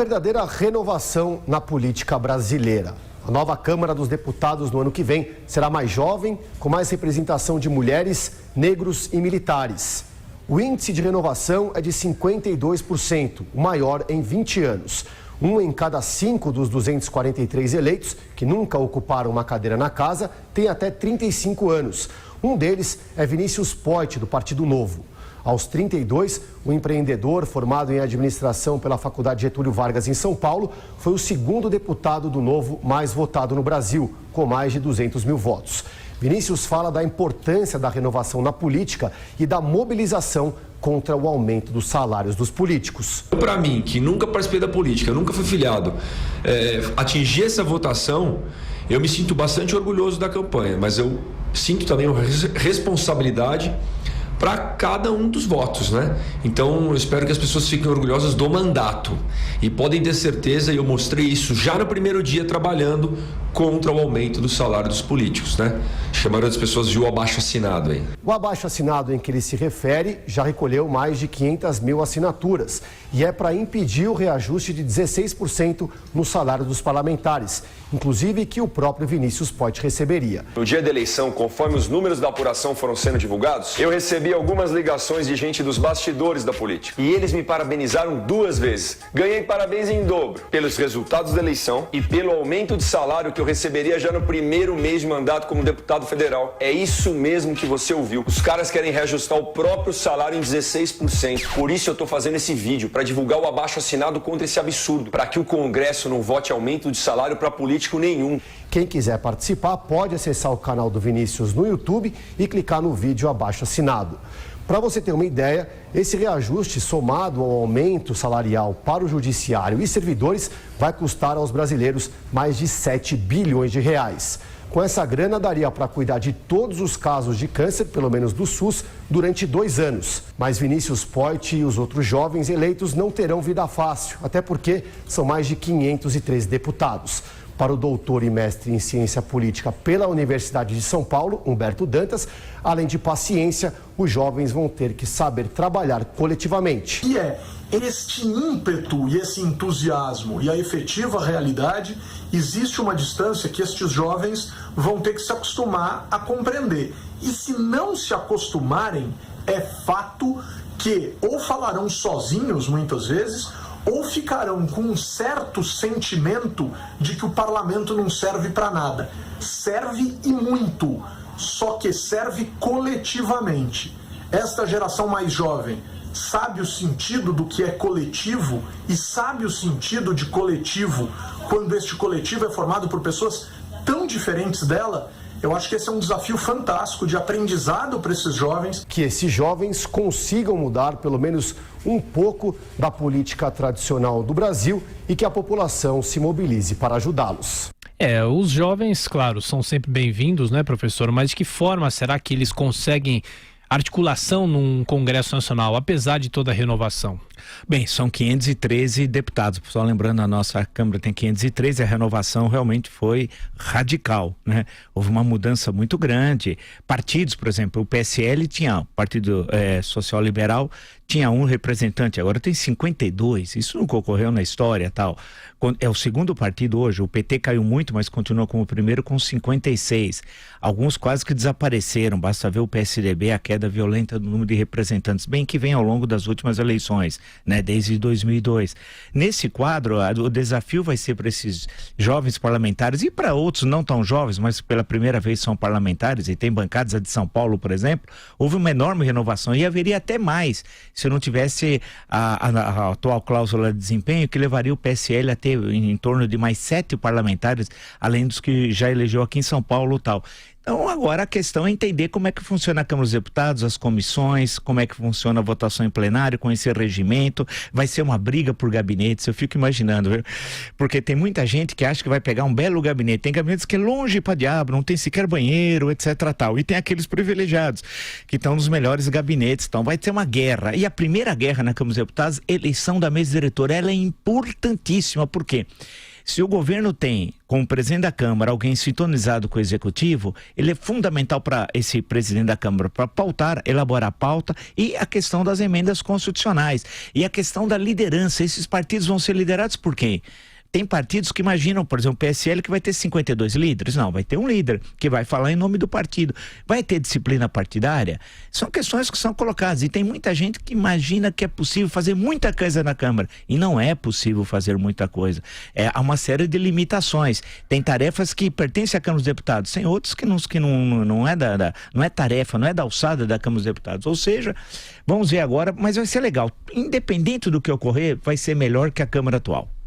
Verdadeira renovação na política brasileira. A nova Câmara dos Deputados no ano que vem será mais jovem, com mais representação de mulheres, negros e militares. O índice de renovação é de 52%, o maior em 20 anos. 1 em cada 5 dos 243 eleitos, que nunca ocuparam uma cadeira na casa, tem até 35 anos. Um deles é Vinícius Poit, do Partido Novo. Aos 32, o empreendedor, formado em administração pela Faculdade Getúlio Vargas em São Paulo, foi o segundo deputado do Novo mais votado no Brasil, com mais de 200 mil votos. Vinícius fala da importância da renovação na política e da mobilização contra o aumento dos salários dos políticos. Para mim, que nunca participei da política, nunca fui filiado, atingir essa votação, eu me sinto bastante orgulhoso da campanha, mas eu sinto também uma responsabilidade para cada um dos votos, né? Então, eu espero que as pessoas fiquem orgulhosas do mandato. E podem ter certeza, e eu mostrei isso já no primeiro dia trabalhando contra o aumento do salário dos políticos, né? Chamaram as pessoas de o abaixo-assinado aí. O abaixo-assinado em que ele se refere já recolheu mais de 500 mil assinaturas e é para impedir o reajuste de 16% no salário dos parlamentares, inclusive que o próprio Vinícius Poit receberia. No dia da eleição, conforme os números da apuração foram sendo divulgados, eu recebi algumas ligações de gente dos bastidores da política. E eles me parabenizaram 2 vezes. Ganhei parabéns em dobro pelos resultados da eleição e pelo aumento de salário que eu receberia já no primeiro mês de mandato como deputado federal. É isso mesmo que você ouviu. Os caras querem reajustar o próprio salário em 16%. Por isso eu tô fazendo esse vídeo, para divulgar o abaixo-assinado contra esse absurdo, para que o Congresso não vote aumento de salário para político nenhum. Quem quiser participar pode acessar o canal do Vinícius no YouTube e clicar no vídeo abaixo-assinado. Para você ter uma ideia, esse reajuste somado ao aumento salarial para o judiciário e servidores vai custar aos brasileiros mais de 7 bilhões de reais. Com essa grana daria para cuidar de todos os casos de câncer, pelo menos do SUS, durante 2 anos. Mas Vinícius Poit e os outros jovens eleitos não terão vida fácil, até porque são mais de 513 deputados. Para o doutor e mestre em ciência política pela Universidade de São Paulo, Humberto Dantas, além de paciência, os jovens vão ter que saber trabalhar coletivamente. E é este ímpeto e esse entusiasmo e a efetiva realidade, existe uma distância que estes jovens vão ter que se acostumar a compreender. E se não se acostumarem, é fato que ou falarão sozinhos muitas vezes, ou ficarão com um certo sentimento de que o parlamento não serve para nada. Serve e muito, só que serve coletivamente. Esta geração mais jovem sabe o sentido do que é coletivo e sabe o sentido de coletivo quando este coletivo é formado por pessoas tão diferentes dela. Eu acho que esse é um desafio fantástico de aprendizado para esses jovens. Que esses jovens consigam mudar pelo menos um pouco da política tradicional do Brasil e que a população se mobilize para ajudá-los. Os jovens, claro, são sempre bem-vindos, né, professor? Mas de que forma será que eles conseguem articulação num Congresso Nacional, apesar de toda a renovação? Bem, são 513 deputados. Só lembrando, a nossa Câmara tem 513, a renovação realmente foi radical, né? Houve uma mudança muito grande. Partidos, por exemplo, o PSL tinha, o Partido Social Liberal, tinha um representante, agora tem 52. Isso nunca ocorreu na história, tal. É o segundo partido hoje. O PT caiu muito, mas continua como o primeiro com 56. Alguns quase que desapareceram. Basta ver o PSDB, a queda violenta do número de representantes, bem que vem ao longo das últimas eleições, né, desde 2002. Nesse quadro, o desafio vai ser para esses jovens parlamentares e para outros não tão jovens, mas pela primeira vez são parlamentares e tem bancadas, a de São Paulo, por exemplo, houve uma enorme renovação e haveria até mais se não tivesse a atual cláusula de desempenho, que levaria o PSL a ter em torno de mais 7 parlamentares, além dos que já elegeu aqui em São Paulo e tal. Então agora a questão é entender como é que funciona a Câmara dos Deputados, as comissões, como é que funciona a votação em plenário, com esse regimento. Vai ser uma briga por gabinetes, eu fico imaginando, viu? Porque tem muita gente que acha que vai pegar um belo gabinete. Tem gabinetes que é longe pra diabo, não tem sequer banheiro, etc. tal. E tem aqueles privilegiados que estão nos melhores gabinetes. Então vai ter uma guerra. E a primeira guerra na Câmara dos Deputados, eleição da mesa diretora, ela é importantíssima. Por quê? Se o governo tem, como presidente da Câmara, alguém sintonizado com o Executivo, ele é fundamental para esse presidente da Câmara, para pautar, elaborar a pauta e a questão das emendas constitucionais. E a questão da liderança. Esses partidos vão ser liderados por quem? Tem partidos que imaginam, por exemplo, o PSL que vai ter 52 líderes. Não, vai ter um líder que vai falar em nome do partido. Vai ter disciplina partidária? São questões que são colocadas. E tem muita gente que imagina que é possível fazer muita coisa na Câmara. E não é possível fazer muita coisa. Há uma série de limitações. Tem tarefas que pertencem à Câmara dos Deputados. Tem outros que não é tarefa, não é da alçada da Câmara dos Deputados. Ou seja, vamos ver agora, mas vai ser legal. Independente do que ocorrer, vai ser melhor que a Câmara atual.